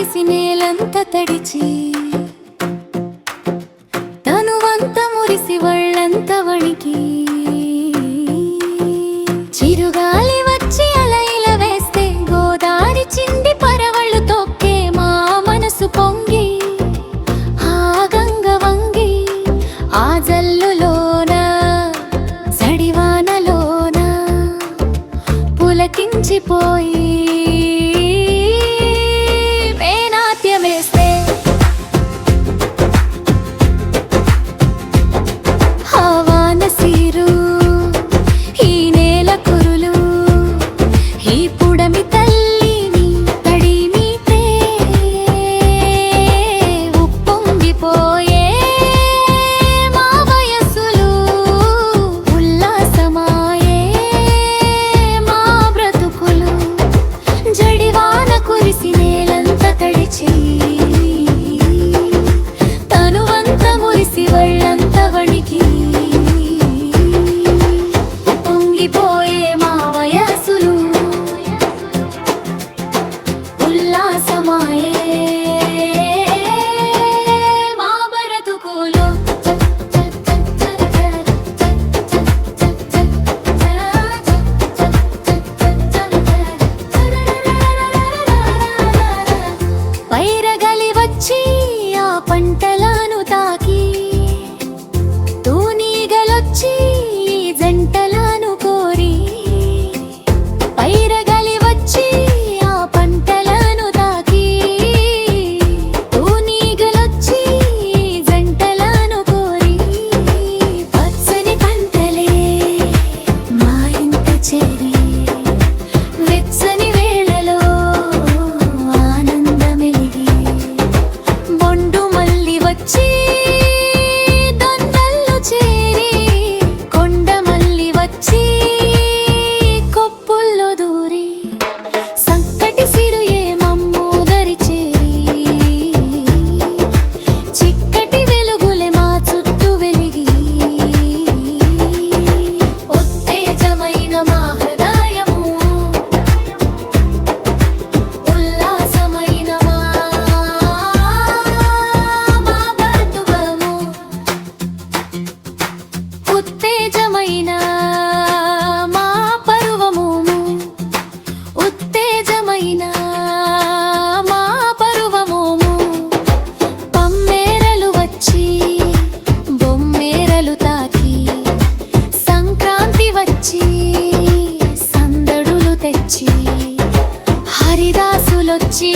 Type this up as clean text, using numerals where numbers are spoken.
కురిసి నేలంత తడిచి తనువంత మురిసి వళ్ళంత వణికి చిరుగాలి వచ్చి అలా ఇలా వేస్తే గోదారి చింది పరవళ్ళు తొక్కే మా మనసు పొంగి ఆ గంగ వంగి ఆ జల్లులోన సడివానలోన పులకించిపోయి తనువంత మురిసి వళ్ళంత వణికి పొంగిపోయే మా వయసులు ఉల్లాసమాయే మా బ్రతుకులు పైరగలి వచ్చి ఆ పంటలను తాకి తూనీగలొచ్చి జంటలను కోరి పైరగలి వచ్చి ఆ పంటలను తాకి తూనీగలొచ్చి జంటలను కోరి పచ్చని పంటలే మా ఇంట చేరి వెచ్చని వేళలో వచ్చి దొండల్లో చేరి కొండ మల్లి వచ్చి కొప్పుల్లో దూరి సంకటి సిరుయే మమ్మూదరి చేరి చిక్కటి వెలుగులే మా చుట్టూ వెలిగి ఉత్తేజమైన మా హృదయము ఉల్లాసమైన ఉత్తేజమైన మా పరువము ఉత్తేజమైన మా పరువము పమ్మేరలు వచ్చి బొమ్మేరలు తాకి సంక్రాంతి వచ్చి సందడులు తెచ్చి హరిదాసులొచ్చి